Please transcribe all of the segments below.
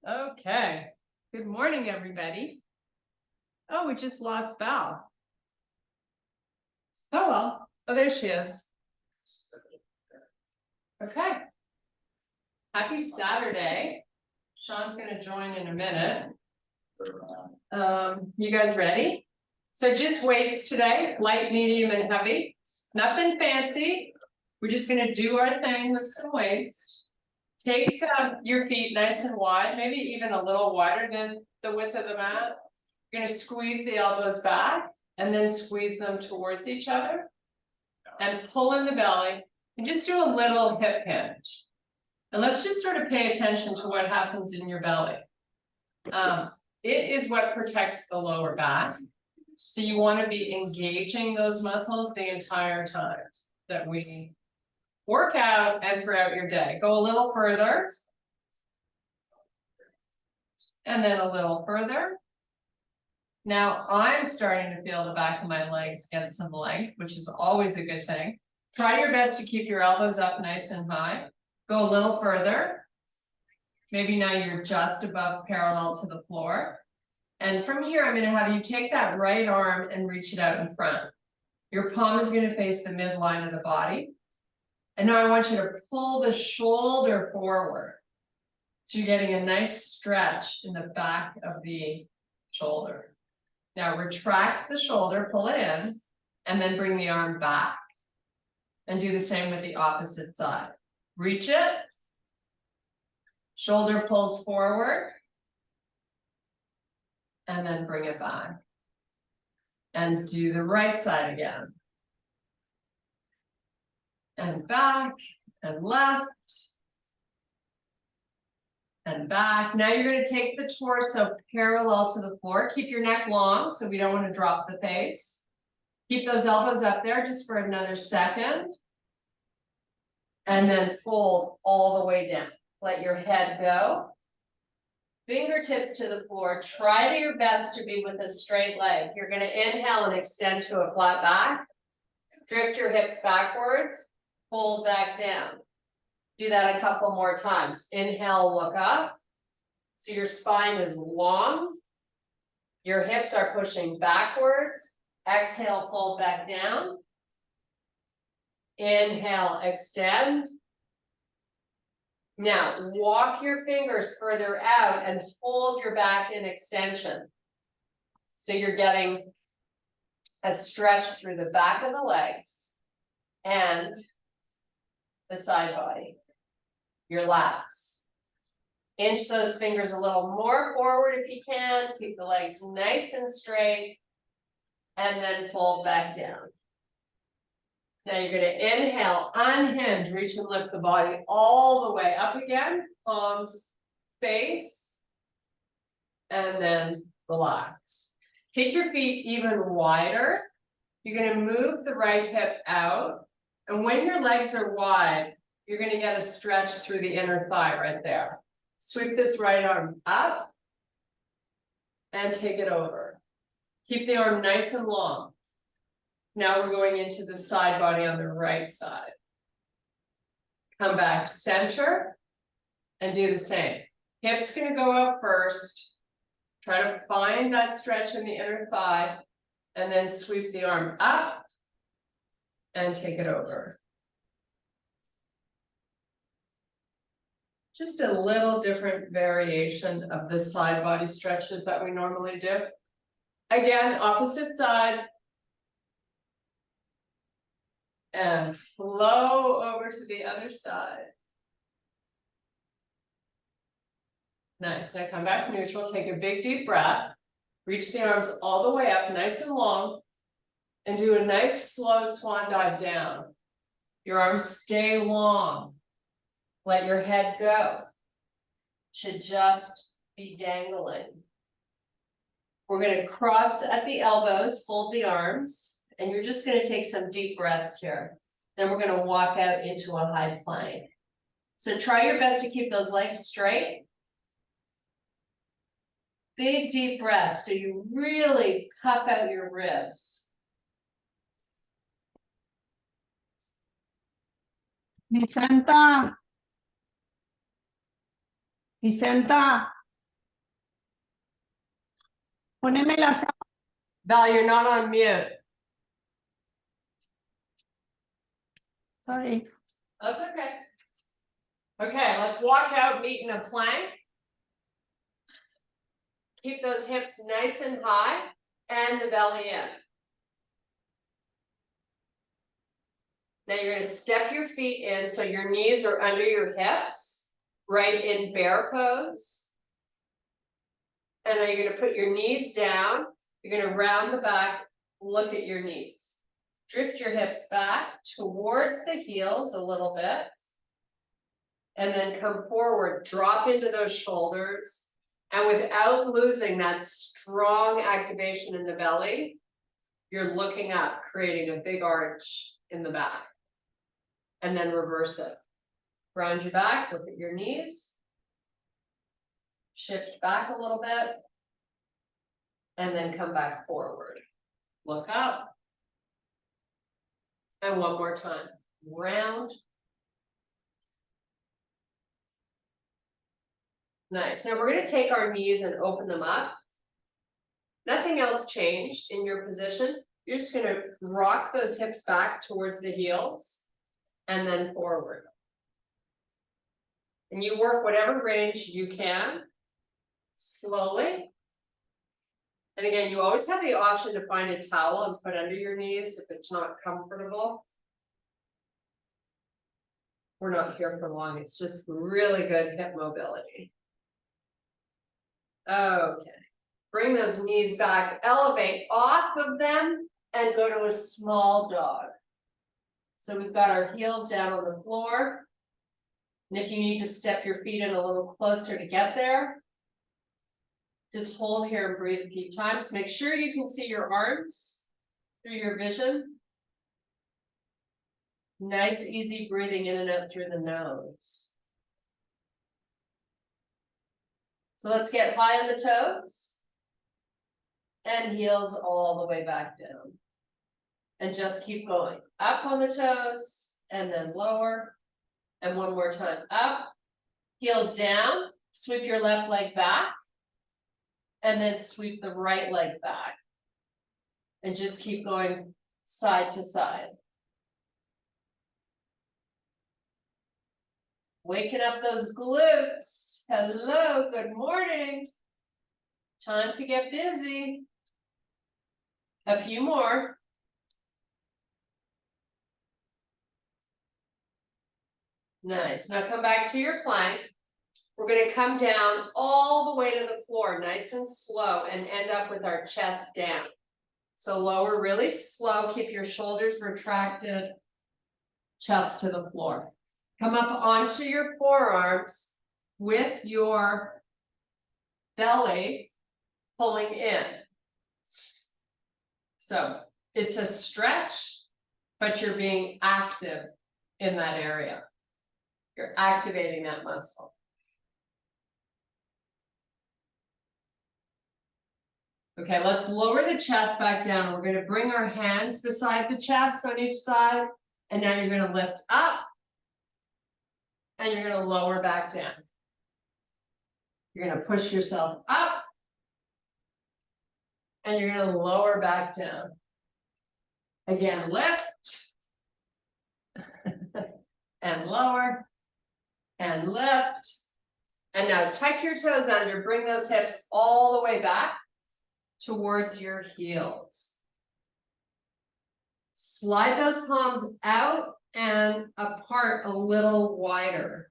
Okay, good morning, everybody. Oh, we just lost Val. Oh, well. Oh, there she is. Okay. Happy Saturday. Sean's going to join in a minute. You guys ready? So just weights today, light, medium, and heavy. Nothing fancy. We're just going to do our thing with some weights. Take your feet nice and wide, maybe even a little wider than the width of the mat. You're going to squeeze the elbows back and then squeeze them towards each other and pull in the belly and just do a little hip hinge. And let's just sort of pay attention to what happens in your belly. It is what protects the lower back. So you want to be engaging those muscles the entire time that we work out and throughout your day. Go a little further. And then a little further. Now I'm starting to feel the back of my legs get some length, which is always a good thing. Try your best to keep your elbows up nice and high. Go a little further. Maybe now you're just above parallel to the floor. And from here, I'm going to have you take that right arm and reach it out in front. Your palm is going to face the midline of the body. And now I want you to pull the shoulder forward. So you're getting a nice stretch in the back of the shoulder. Now retract the shoulder, pull it in, and then bring the arm back. And do the same with the opposite side. Reach it. Shoulder pulls forward. And then bring it back. And do the right side again. And back, and left. And back. Now you're going to take the torso parallel to the floor. Keep your neck long so we don't want to drop the face. Keep those elbows up there just for another second. And then fold all the way down. Let your head go. Fingertips to the floor. Try to your best to be with a straight leg. You're going to inhale and extend to a flat back. Drift your hips backwards. Fold back down. Do that a couple more times. Inhale, look up. So your spine is long. Your hips are pushing backwards. Exhale, fold back down. Inhale, extend. Now, walk your fingers further out and hold your back in extension. So you're getting a stretch through the back of the legs and the side body, your lats. Inch those fingers a little more forward if you can. Keep the legs nice and straight. And then fold back down. Now you're going to inhale, unhinge, reach and lift the body all the way up again. Palms face. And then relax. Take your feet even wider. You're going to move the right hip out. And when your legs are wide, you're going to get a stretch through the inner thigh right there. Sweep this right arm up. And take it over. Keep the arm nice and long. Now we're going into the side body on the right side. Come back center and do the same. Hips going to go up first. Try to find that stretch in the inner thigh and then sweep the arm up and take it over. Just a little different variation of the side body stretches that we normally do. Again, opposite side. And flow over to the other side. Nice. Now come back neutral. Take a big deep breath. Reach the arms all the way up, nice and long. And do a nice slow swan dive down. Your arms stay long. Let your head go. Should just be dangling. We're going to cross at the elbows, fold the arms. And you're just going to take some deep breaths here. Then we're going to walk out into a high plank. So try your best to keep those legs straight. Big deep breaths so you really puff out your ribs. Vicenta. Vicenta. Poneme la. Val, you're not on mute. Sorry. That's okay. Okay, let's walk out, meet in a plank. Keep those hips nice and high and the belly in. Now you're going to step your feet in so your knees are under your hips, right in bear pose. And then you're going to put your knees down. You're going to round the back, look at your knees. Drift your hips back towards the heels a little bit. And then come forward, drop into those shoulders. And without losing that strong activation in the belly, you're looking up, creating a big arch in the back. And then reverse it. Round your back, look at your knees. Shift back a little bit. And then come back forward. Look up. And one more time. Round. Nice. Now we're going to take our knees and open them up. Nothing else changed in your position. You're just going to rock those hips back towards the heels and then forward. And you work whatever range you can, slowly. And again, you always have the option to find a towel and put under your knees if it's not comfortable. We're not here for long. It's just really good hip mobility. Okay. Bring those knees back, elevate off of them and go to a small dog. So we've got our heels down on the floor. And if you need to step your feet in a little closer to get there, just hold here and breathe a few times. Make sure you can see your arms through your vision. Nice, easy breathing in and out through the nose. So let's get high on the toes and heels all the way back down. And just keep going. Up on the toes and then lower. And one more time. Up, heels down, sweep your left leg back. And then sweep the right leg back. And just keep going side to side. Waking up those glutes. Hello, good morning. Time to get busy. A few more. Nice. Now come back to your plank. We're going to come down all the way to the floor, nice and slow, and end up with our chest down. So lower really slow. Keep your shoulders retracted. Chest to the floor. Come up onto your forearms with your belly pulling in. So it's a stretch, but you're being active in that area. You're activating that muscle. Okay, let's lower the chest back down. We're going to bring our hands beside the chest on each side. And now you're going to lift up. And you're going to lower back down. You're going to push yourself up. And you're going to lower back down. Again, lift. And lower. And lift. And now tuck your toes under. Bring those hips all the way back towards your heels. Slide those palms out and apart a little wider.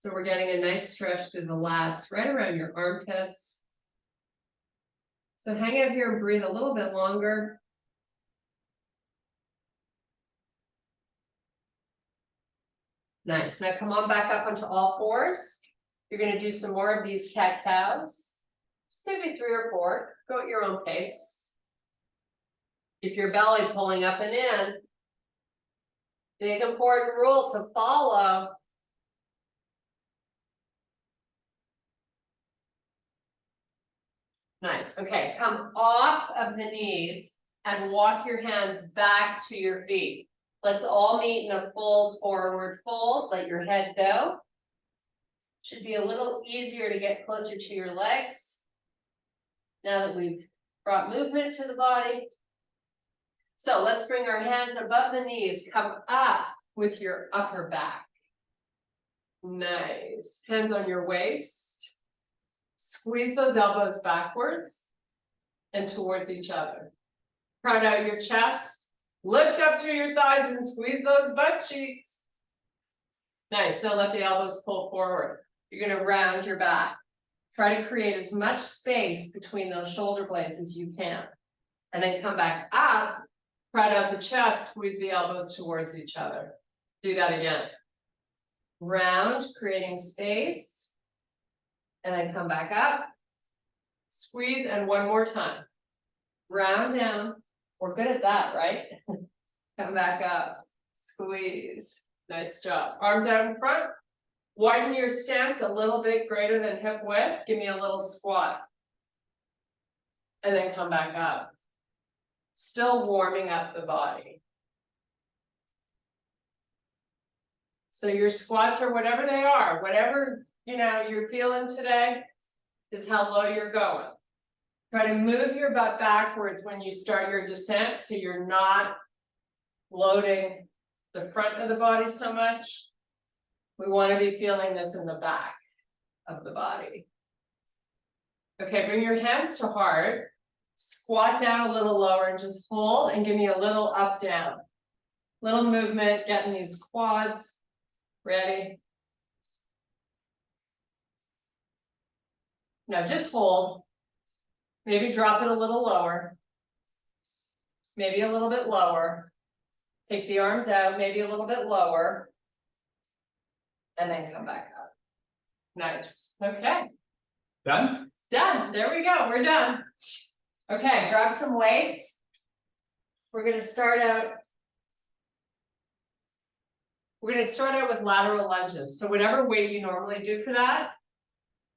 So we're getting a nice stretch through the lats, right around your armpits. So hang out here and breathe a little bit longer. Nice. Now come on back up onto all fours. You're going to do some more of these cat-cows. Just maybe 3 or 4. Go at your own pace. Keep your belly pulling up and in. Big important rule to follow. Nice. Okay, come off of the knees and walk your hands back to your feet. Let's all meet in a full forward fold, let your head go. Should be a little easier to get closer to your legs. Now that we've brought movement to the body. So let's bring our hands above the knees, come up with your upper back. Nice, hands on your waist. Squeeze those elbows backwards and towards each other. Crowd out your chest, lift up through your thighs and squeeze those butt cheeks. Nice, now let the elbows pull forward. You're gonna round your back. Try to create as much space between those shoulder blades as you can. And then come back up, crowd out the chest, squeeze the elbows towards each other. Do that again. Round, creating space. And then come back up, squeeze, and one more time. Round down. We're good at that, right? Come back up, squeeze. Nice job. Arms out in front. Widen your stance a little bit greater than hip width. Give me a little squat. And then come back up. Still warming up the body. So your squats are whatever they are, whatever you're feeling today is how low you're going. Try to move your butt backwards when you start your descent so you're not loading the front of the body so much. We want to be feeling this in the back of the body. Okay, bring your hands to heart. Squat down a little lower and just hold and give me a little up down. Little movement, getting these quads ready. Now just hold. Maybe drop it a little lower. Maybe a little bit lower. Take the arms out, maybe a little bit lower. And then come back up. Nice. Okay. Done? Done. There we go. We're done. Okay, grab some weights. We're going to start out. We're going to start out with lateral lunges. So whatever weight you normally do for that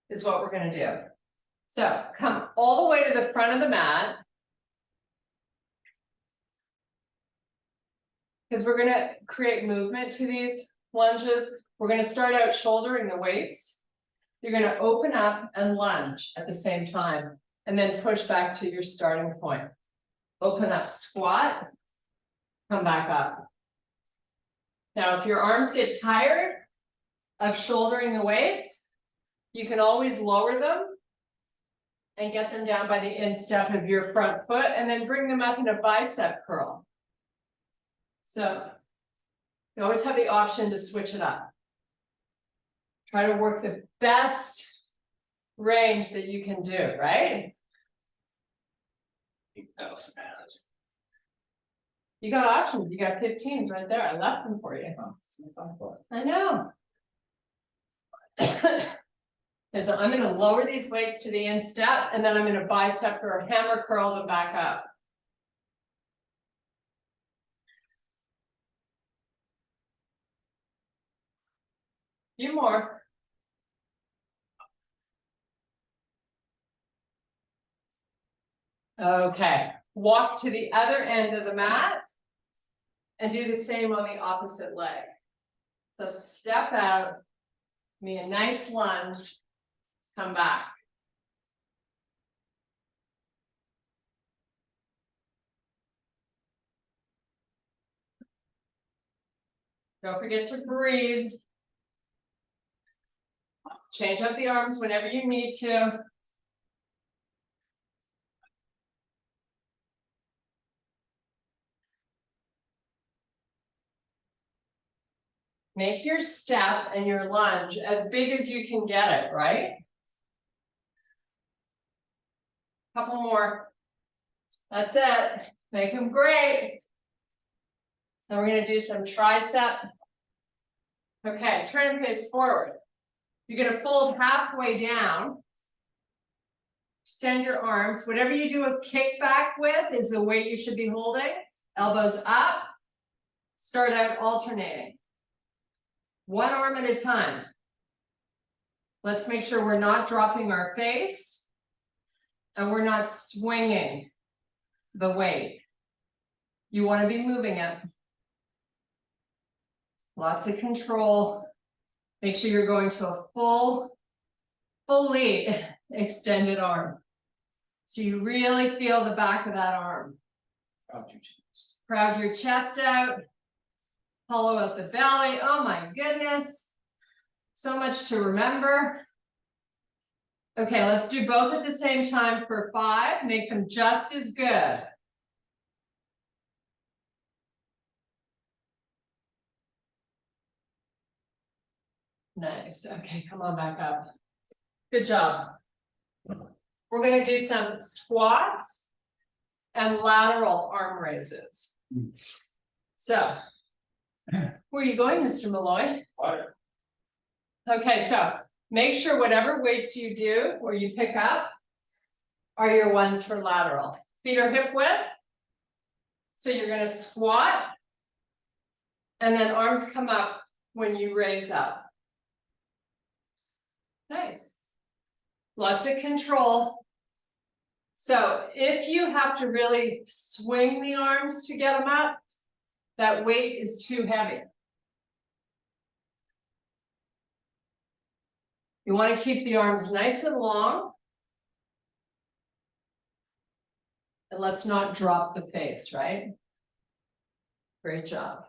is what we're going to do. So come all the way to the front of the mat. Because we're going to create movement to these lunges. We're going to start out shouldering the weights. You're going to open up and lunge at the same time, and then push back to your starting point. Open up, squat, come back up. Now, if your arms get tired of shouldering the weights, you can always lower them and get them down by the instep of your front foot, and then bring them up in a bicep curl. So you always have the option to switch it up. Try to work the best range that you can do, right? You got options. You got 15s right there. I left them for you. I know. And so I'm going to lower these weights to the instep, and then I'm going to bicep or hammer curl them back up. Few more. Okay, walk to the other end of the mat and do the same on the opposite leg. So step out, me a nice lunge, come back. Don't forget to breathe. Change up the arms whenever you need to. Make your step and your lunge as big as you can get it, right? Couple more. That's it. Make them great. Then we're going to do some tricep. Okay, turn and face forward. You're going to fold halfway down. Extend your arms. Whatever you do a kickback with is the weight you should be holding. Elbows up. Start out alternating. One arm at a time. Let's make sure we're not dropping our face and we're not swinging the weight. You want to be moving it. Lots of control. Make sure you're going to a fully extended arm. So you really feel the back of that arm. Crowd your chest out. Hollow out the belly. Oh my goodness. So much to remember. Okay, let's do both at the same time for 5. Make them just as good. Nice. Okay, come on back up. Good job. We're going to do some squats and lateral arm raises. So, where are you going, Mr. Malloy? Okay, so make sure whatever weights you do or you pick up are your ones for lateral. Feet are hip width. So you're going to squat and then arms come up when you raise up. Nice. Lots of control. So if you have to really swing the arms to get them up, that weight is too heavy. You want to keep the arms nice and long. And let's not drop the face, right? Great job.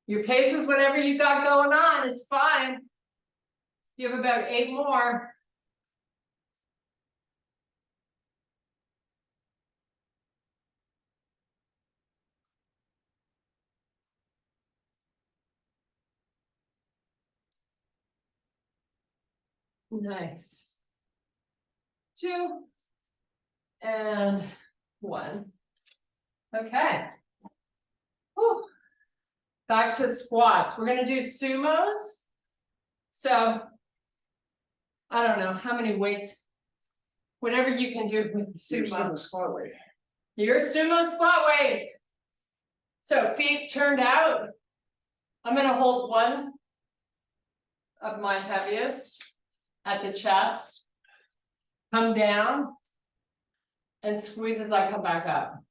Your pace is whatever you got going on, it's fine. You have about 8 more. Nice. 2 and 1. Okay. Whew. Back to squats. We're going to do sumos. So, I don't know how many weights, whatever you can do with the sumo squat weight. Your sumo squat weight. So feet turned out. I'm going to hold one of my heaviest at the chest. Come down and squeeze as I come back up.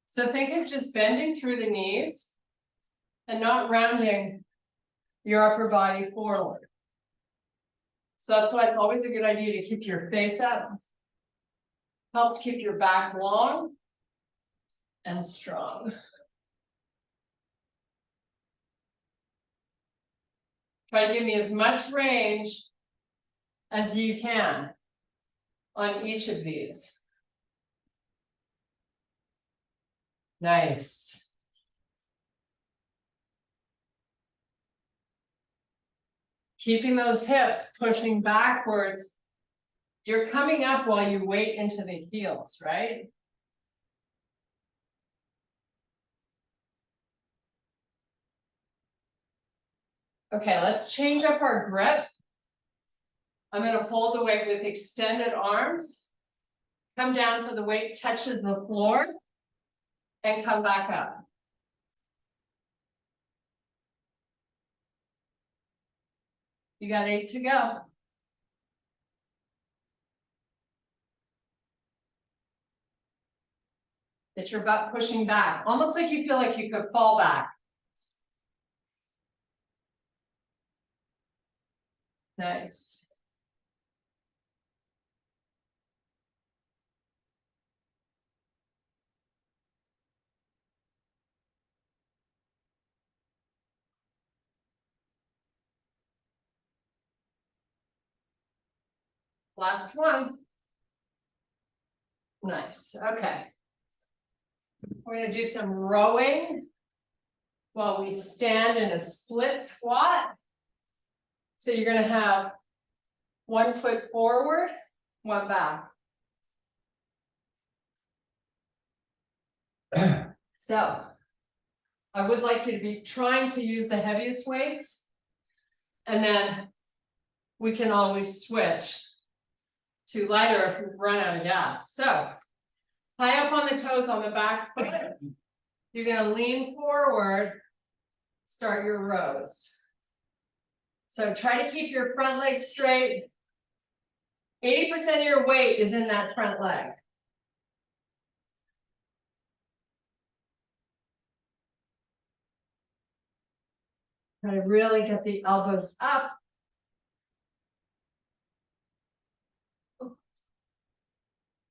So think of just bending through the knees and not rounding your upper body forward. So that's why it's always a good idea to keep your face up. Helps keep your back long and strong. Try to give me as much range as you can on each of these. Nice. Keeping those hips pushing backwards. You're coming up while you wait into the heels, right? Okay, let's change up our grip. I'm going to hold the weight with extended arms. Come down so the weight touches the floor. And come back up. You got 8 to go. Get your butt pushing back, almost like you feel like you could fall back. Nice. Last one. Nice. Okay. We're going to do some rowing while we stand in a split squat. So you're going to have 1 foot forward, 1 back. So I would like you to be trying to use the heaviest weights, and then we can always switch to lighter if we run out of gas. So high up on the toes on the back foot. You're going to lean forward, start your rows. So try to keep your front leg straight, 80% of your weight is in that front leg. Try to really get the elbows up.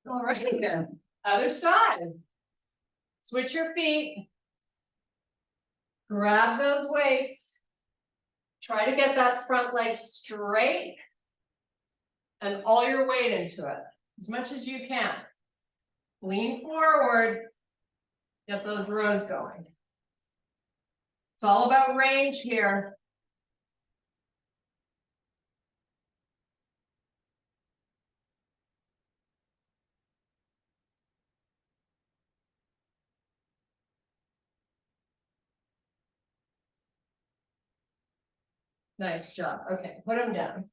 All right, then. Other side. Switch your feet. Grab those weights. Try to get that front leg straight and all your weight into it as much as you can. Lean forward. Get those rows going. It's all about range here. Nice job. Okay, put them down.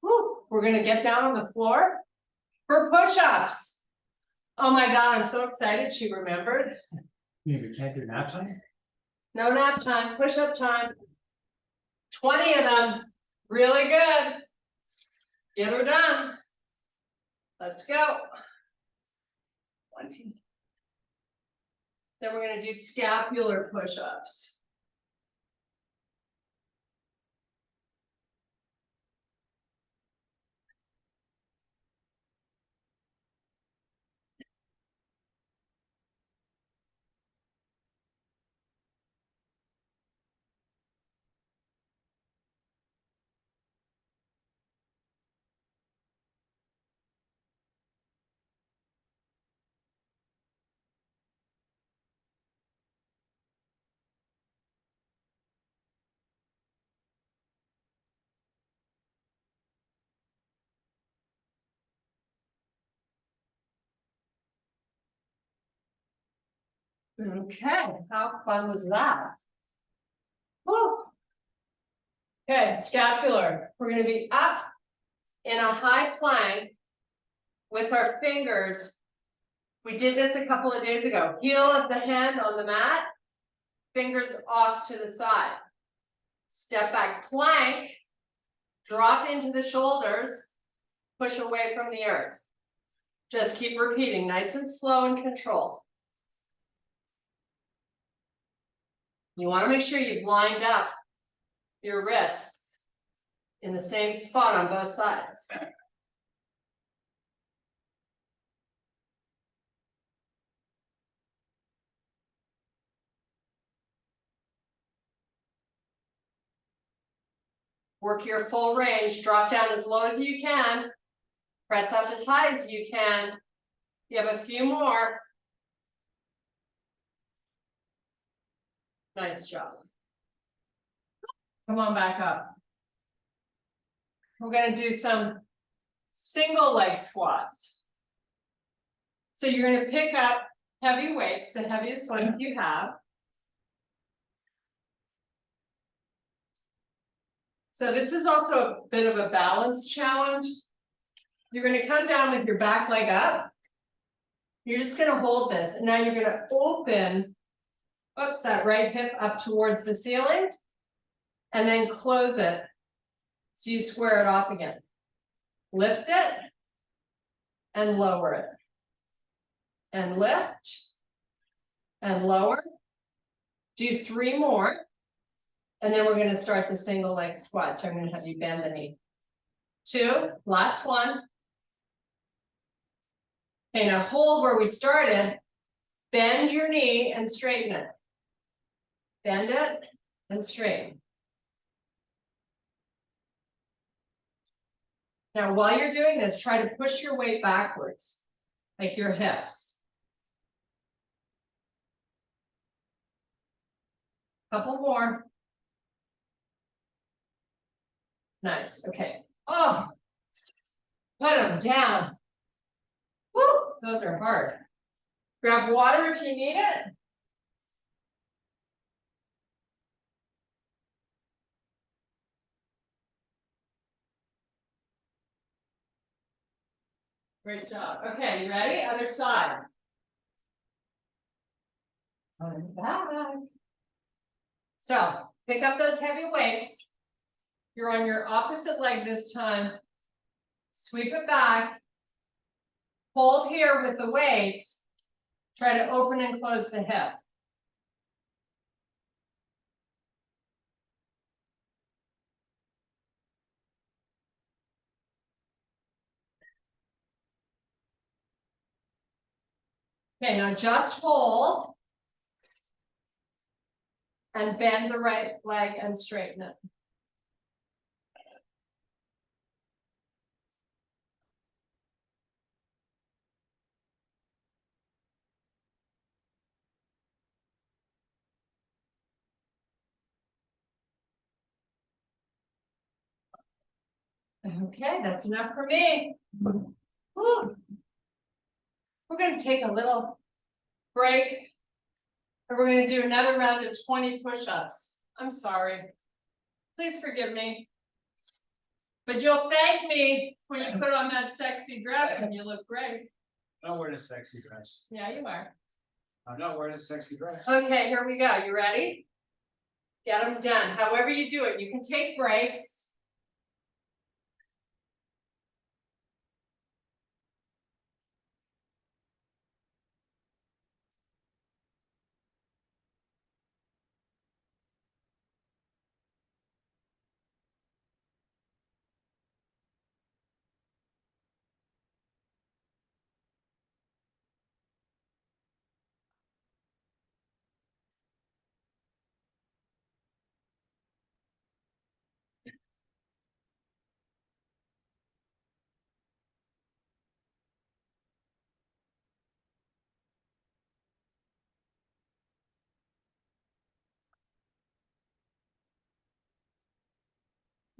Woo. We're gonna get down on the floor for push-ups. Oh my God, I'm so excited she remembered. You can't do nap time? No nap time, push-up time. 20 of them, really good. Get her done. Let's go. 20. Then we're gonna do scapular push-ups. Okay, how fun was that? Woo. Okay, scapular. We're gonna be up in a high plank with our fingers. We did this a couple of days ago. Heel of the hand on the mat, fingers off to the side. Step back plank, drop into the shoulders, push away from the earth. Just keep repeating, nice and slow and controlled. You want to make sure you've lined up your wrists in the same spot on both sides. Work your full range, drop down as low as you can, press up as high as you can. You have a few more. Nice job. Come on back up. We're going to do some single leg squats. So you're going to pick up heavy weights, the heaviest one you have. So this is also a bit of a balance challenge. You're going to come down with your back leg up. You're just going to hold this. And now you're going to open, oops, that right hip up towards the ceiling. And then close it. So you square it off again. Lift it. And lower it. And lift. And lower. Do 3 more. And then we're going to start the single leg squat. So I'm going to have you bend the knee. 2, last one. Okay, now hold where we started. Bend your knee and straighten it. Bend it and straighten. Now, while you're doing this, try to push your weight backwards, like your hips. Couple more. Nice, okay. Oh, put them down. Woo, those are hard. Grab water if you need it. Great job. Okay, you ready? Other side. And back. So, pick up those heavy weights. You're on your opposite leg this time. Sweep it back. Hold here with the weights. Try to open and close the hip. Okay, now just hold. And bend the right leg and straighten it. Okay, that's enough for me. Whew. We're gonna take a little break. And we're gonna do another round of 20 push-ups. I'm sorry. Please forgive me. But you'll thank me when you put on that sexy dress and you look great. I'm not wearing a sexy dress. Yeah, you are. I'm not wearing a sexy dress. Okay, here we go. You ready? Get them done. However you do it, you can take breaks.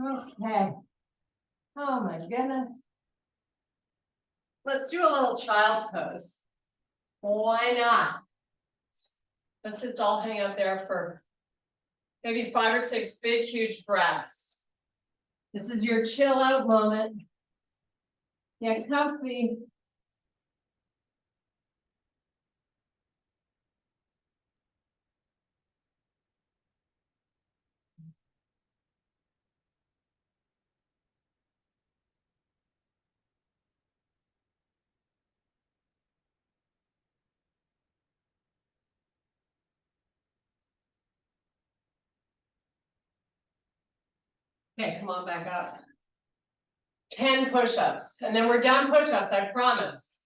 Okay. Oh my goodness. Let's do a little child's pose. Why not? Let's just all hang out there for maybe 5 or 6 big, huge breaths. This is your chill out moment. Get comfy. Okay, come on back up. 10 push-ups, and then we're done push-ups, I promise.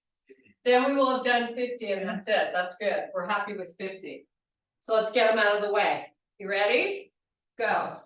Then we will have done 50 and that's it. That's good. We're happy with 50. So let's get them out of the way. You ready? Go.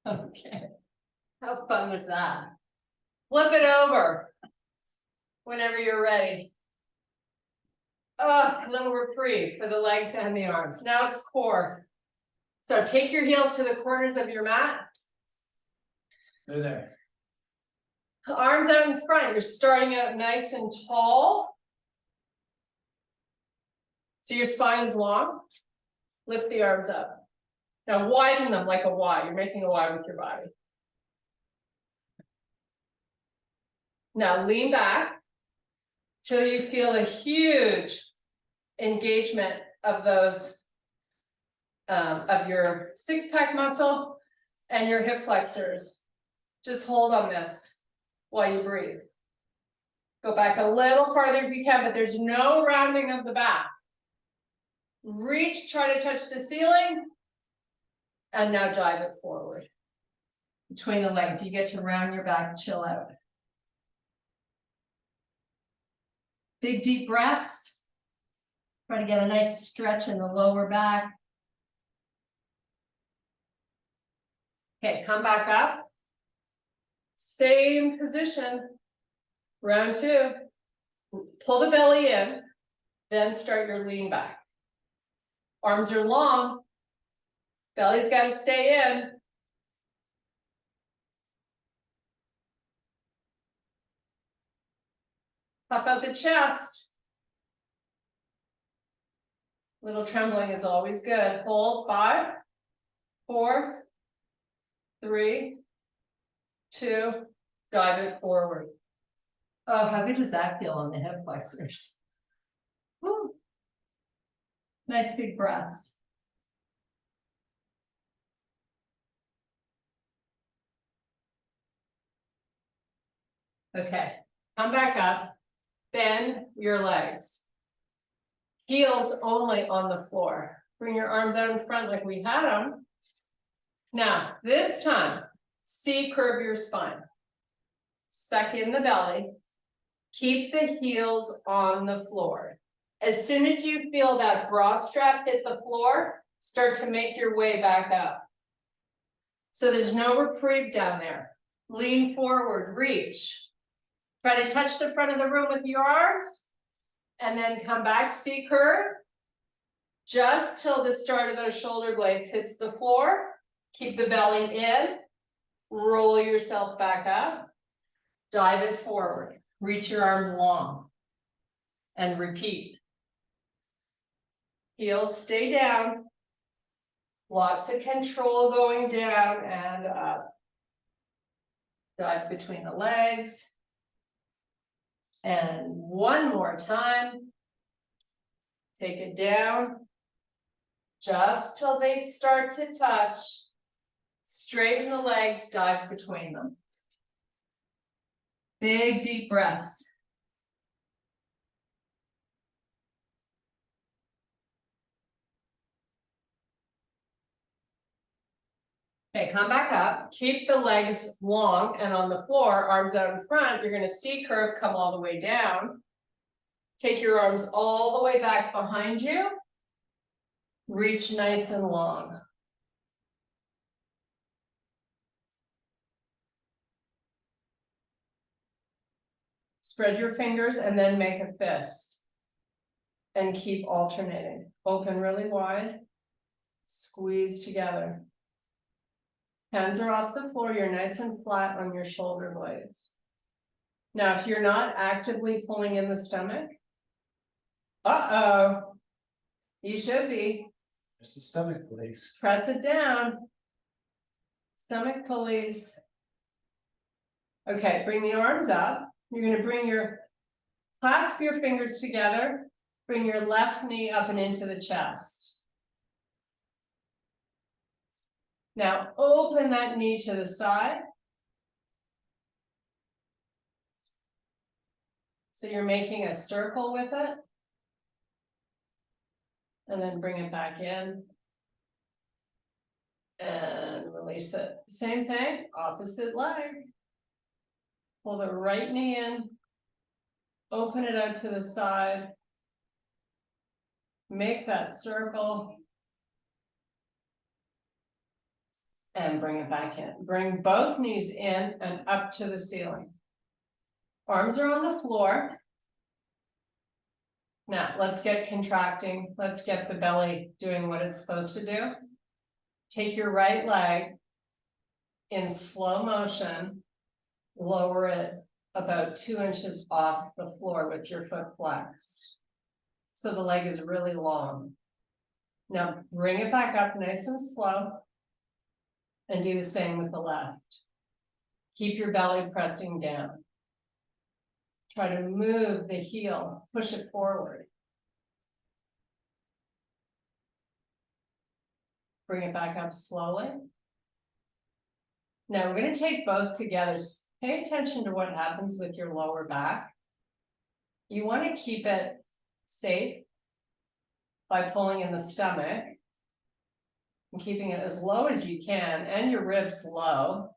Okay. How fun was that? Flip it over whenever you're ready. Oh, a little reprieve for the legs and the arms. Now it's core. So take your heels to the corners of your mat. They're there. Arms out in front. You're starting out nice and tall. So your spine is long. Lift the arms up. Now widen them like a Y. You're making a Y with your body. Now lean back till you feel a huge engagement of those, of your six-pack muscle and your hip flexors. Just hold on this while you breathe. Go back a little farther if you can, but there's no rounding of the back. Reach, try to touch the ceiling. And now drive it forward. Between the legs, you get to round your back, chill out. Big deep breaths. Try to get a nice stretch in the lower back. Okay, come back up. Same position. Round 2. Pull the belly in, then start your lean back. Arms are long. Belly's got to stay in. Puff out the chest. Little trembling is always good. Hold 5, 4, 3, 2, dive it forward. Oh, how good does that feel on the hip flexors? Woo. Nice big breaths. Okay, come back up, bend your legs. Heels only on the floor. Bring your arms out in front like we had them. Now, this time, C-curve your spine. Suck in the belly. Keep the heels on the floor. As soon as you feel that bra strap hit the floor, start to make your way back up. So there's no reprieve down there. Lean forward, reach. Try to touch the front of the room with your arms, and then come back, C-curve. Just till the start of those shoulder blades hits the floor. Keep the belly in, roll yourself back up, dive it forward, reach your arms long, and repeat. Heels stay down, lots of control going down and up. Dive between the legs. And one more time, take it down, just till they start to touch. Straighten the legs, dive between them. Big deep breaths. Okay, come back up, keep the legs long and on the floor, arms out in front. You're gonna C-curve, come all the way down. Take your arms all the way back behind you. Reach nice and long. Spread your fingers and then make a fist. And keep alternating. Open really wide, squeeze together. Hands are off the floor, you're nice and flat on your shoulder blades. Now, if you're not actively pulling in the stomach, you should be. Just the stomach, please. Press it down. Stomach pulleys. Okay, bring the arms up. You're gonna clasp your fingers together, bring your left knee up and into the chest. Now open that knee to the side. So you're making a circle with it. And then bring it back in. And release it. Same thing, opposite leg. Pull the right knee in. Open it out to the side. Make that circle. And bring it back in. Bring both knees in and up to the ceiling. Arms are on the floor. Now, let's get contracting. Let's get the belly doing what it's supposed to do. Take your right leg in slow motion, lower it about 2 inches off the floor with your foot flexed. So the leg is really long. Now, bring it back up nice and slow. And do the same with the left. Keep your belly pressing down. Try to move the heel, push it forward. Bring it back up slowly. Now we're going to take both together. Pay attention to what happens with your lower back. You want to keep it safe by pulling in the stomach. And keeping it as low as you can and your ribs low.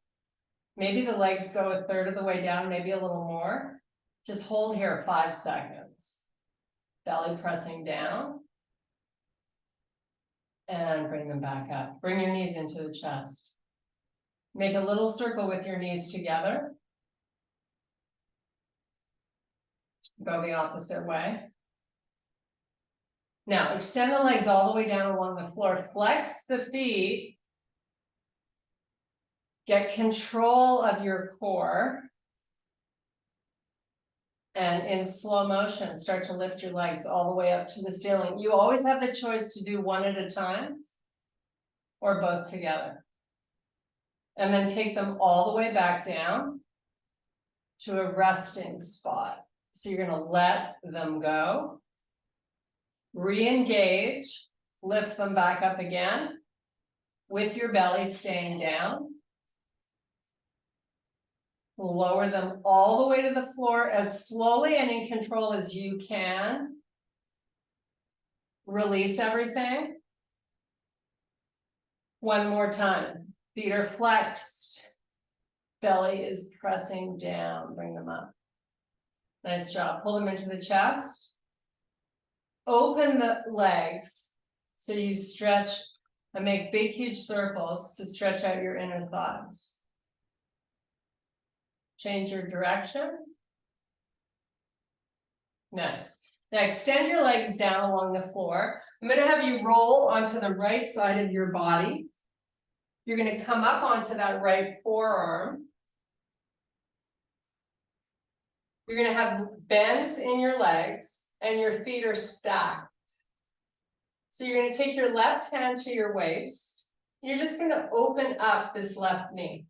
Maybe the legs go a third of the way down, maybe a little more. Just hold here 5 seconds. Belly pressing down. And bring them back up. Bring your knees into the chest. Make a little circle with your knees together. Go the opposite way. Now, extend the legs all the way down along the floor. Flex the feet. Get control of your core. And in slow motion, start to lift your legs all the way up to the ceiling. You always have the choice to do one at a time or both together. And then take them all the way back down to a resting spot. So you're gonna let them go, re-engage, lift them back up again with your belly staying down. Lower them all the way to the floor as slowly and in control as you can. Release everything. One more time. Feet are flexed. Belly is pressing down. Bring them up. Nice job. Pull them into the chest. Open the legs so you stretch and make big, huge circles to stretch out your inner thighs. Change your direction. Nice. Now extend your legs down along the floor. I'm going to have you roll onto the right side of your body. You're going to come up onto that right forearm. You're going to have bends in your legs and your feet are stacked. So you're going to take your left hand to your waist. You're just going to open up this left knee.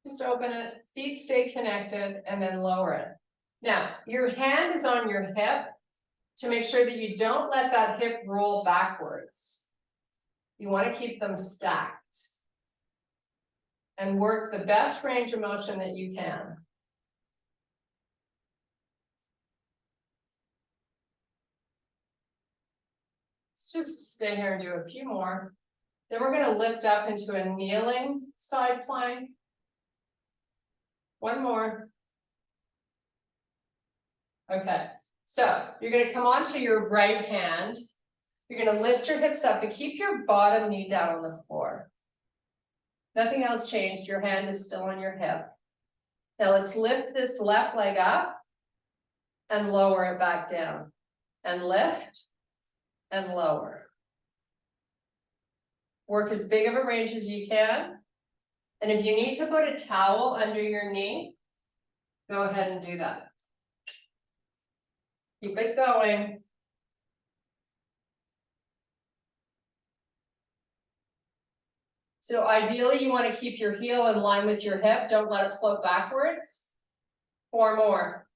Just open it, feet stay connected, and then lower it. Now, your hand is on your hip to make sure that you don't let that hip roll backwards. You want to keep them stacked and work the best range of motion that you can. Let's just stay here and do a few more. Then we're going to lift up into a kneeling side plank. One more. Okay, so you're going to come onto your right hand. You're going to lift your hips up, but keep your bottom knee down on the floor. Nothing else changed. Your hand is still on your hip. Now let's lift this left leg up and lower it back down. And lift and lower. Work as big of a range as you can. And if you need to put a towel under your knee, go ahead and do that. Keep it going. So ideally, you want to keep your heel in line with your hip. Don't let it float backwards. 4 more.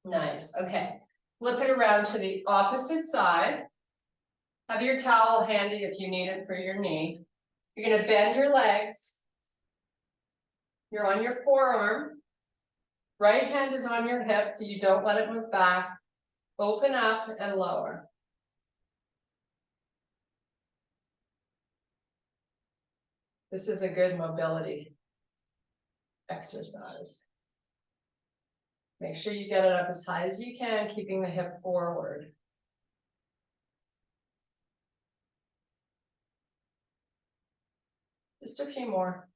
Nice. Okay. Flip it around to the opposite side. Have your towel handy if you need it for your knee. You're going to bend your legs. You're on your forearm. Right hand is on your hip, so you don't let it move back. Open up and lower. This is a good mobility exercise. Make sure you get it up as high as you can, keeping the hip forward. Just a few more.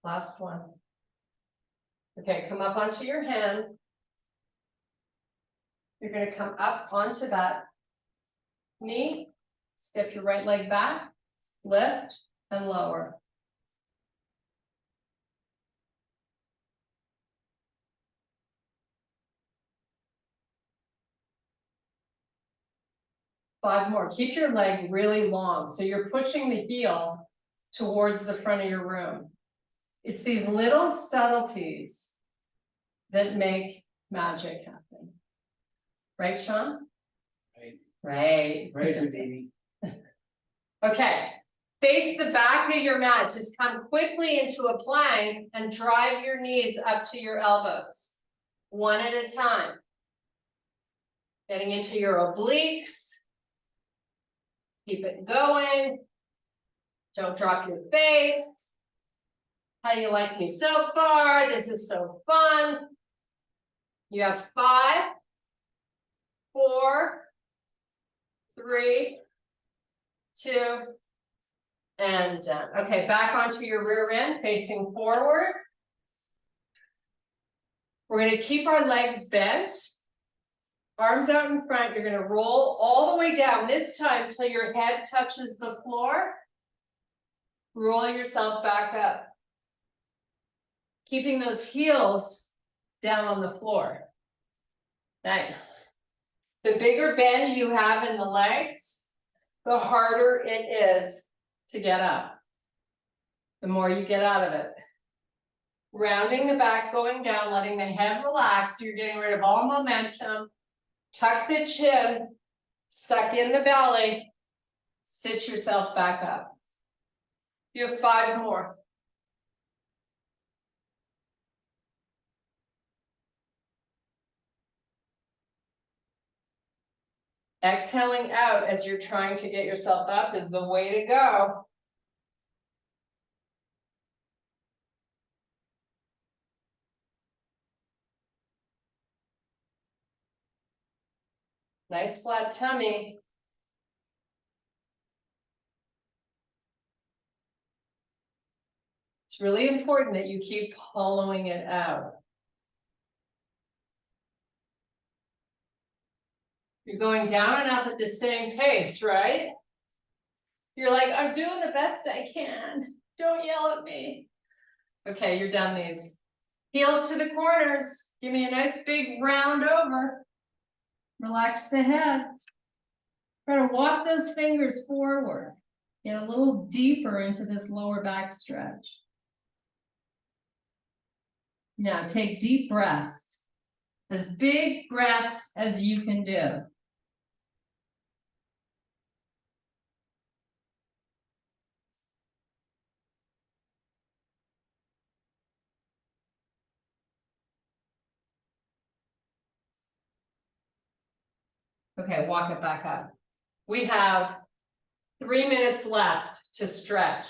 Last one. Okay, come up onto your hand. You're going to come up onto that knee. Step your right leg back, lift and lower. Five more. Keep your leg really long, so you're pushing the heel towards the front of your room. It's these little subtleties that make magic happen. Right, Sean? Right. Right. Baby. Okay. Face the back of your mat. Just come quickly into a plank and drive your knees up to your elbows. One at a time. Getting into your obliques. Keep it going. Don't drop your face. How do you like me so far? This is so fun. You have 5, 4, 3, 2, and done. Okay, back onto your rear end, facing forward. We're going to keep our legs bent. Arms out in front. You're going to roll all the way down, this time till your head touches the floor. Roll yourself back up. Keeping those heels down on the floor. Nice. The bigger bend you have in the legs, the harder it is to get up. The more you get out of it. Rounding the back, going down, letting the head relax. You're getting rid of all momentum. Tuck the chin, suck in the belly, sit yourself back up. You have 5 more. Exhaling out as you're trying to get yourself up is the way to go. Nice flat tummy. It's really important that you keep hollowing it out. You're going down and up at the same pace, right? You're like, I'm doing the best I can. Don't yell at me. Okay, you're done these. Heels to the corners. Give me a nice big round over. Relax the head. Try to walk those fingers forward. Get a little deeper into this lower back stretch. Now take deep breaths. As big breaths as you can do. Okay, walk it back up. We have 3 minutes left to stretch.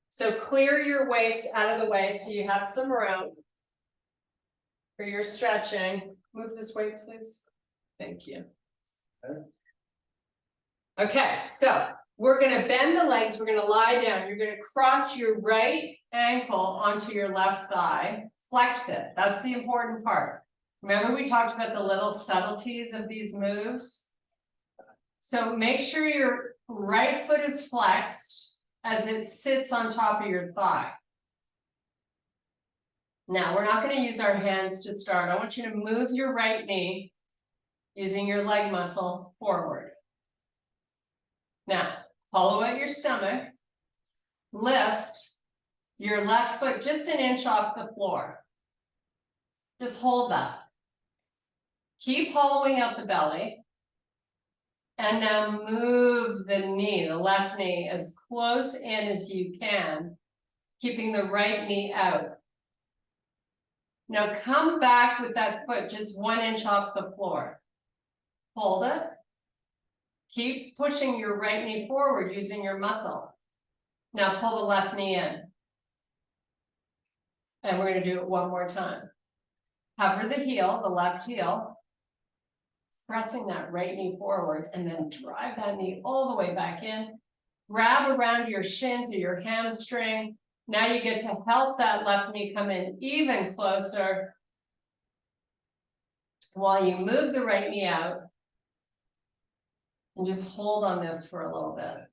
So clear your weights out of the way so you have some room for your stretching. Move this weight, please. Thank you. Okay, so we're gonna bend the legs, we're gonna lie down. You're gonna cross your right ankle onto your left thigh, flex it. That's the important part. Remember we talked about the little subtleties of these moves? So make sure your right foot is flexed as it sits on top of your thigh. Now, we're not going to use our hands to start. I want you to move your right knee using your leg muscle forward. Now, hollow out your stomach. Lift your left foot just an inch off the floor. Just hold that. Keep hollowing out the belly. And now move the knee, the left knee, as close in as you can, keeping the right knee out. Now come back with that foot just 1 inch off the floor. Hold it. Keep pushing your right knee forward using your muscle. Now pull the left knee in. And we're going to do it one more time. Cover the heel, the left heel. Pressing that right knee forward and then drive that knee all the way back in. Grab around your shins or your hamstring. Now you get to help that left knee come in even closer while you move the right knee out. And just hold on this for a little bit.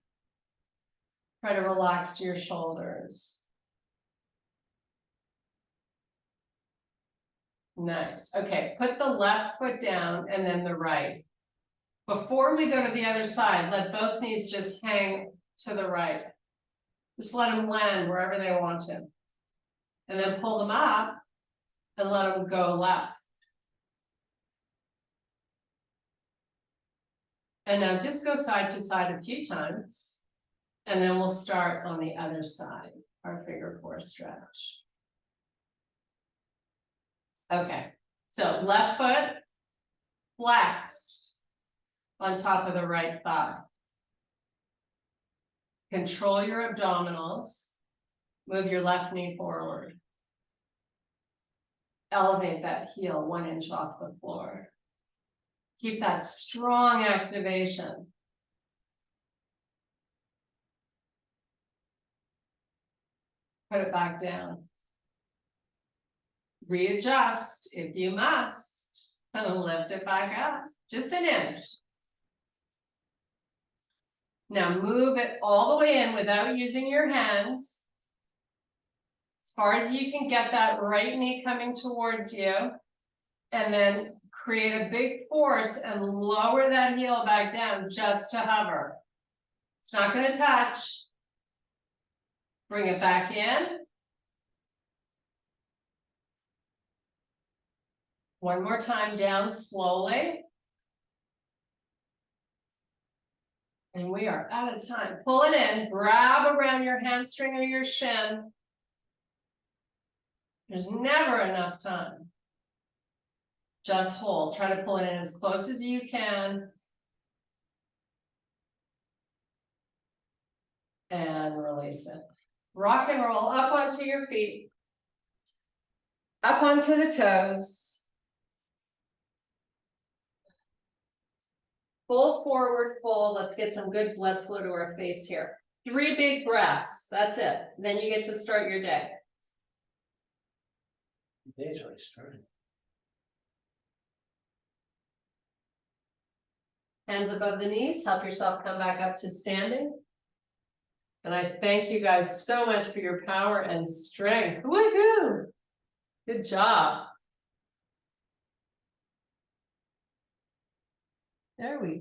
Try to relax your shoulders. Nice. Okay, put the left foot down and then the right. Before we go to the other side, let both knees just hang to the right. Just let them land wherever they want to. And then pull them up and let them go left. And now just go side to side a few times. And then we'll start on the other side, our figure 4 stretch. Okay, so left foot flexed on top of the right thigh. Control your abdominals. Move your left knee forward. Elevate that heel 1 inch off the floor. Keep that strong activation. Put it back down. Readjust if you must, and lift it back up, just an inch. Now move it all the way in without using your hands. As far as you can get that right knee coming towards you. And then create a big force and lower that heel back down just to hover. It's not going to touch. Bring it back in. One more time down slowly. And we are out of time. Pull it in, grab around your hamstring or your shin. There's never enough time. Just hold, try to pull it in as close as you can. And release it. Rock and roll up onto your feet. Up onto the toes. Fold forward, fold. Let's get some good blood flow to our face here. 3 big breaths, that's it. Then you get to start your day. The day's already started. Hands above the knees, help yourself come back up to standing. And I thank you guys so much for your power and strength. Woohoo! Good job. There we go.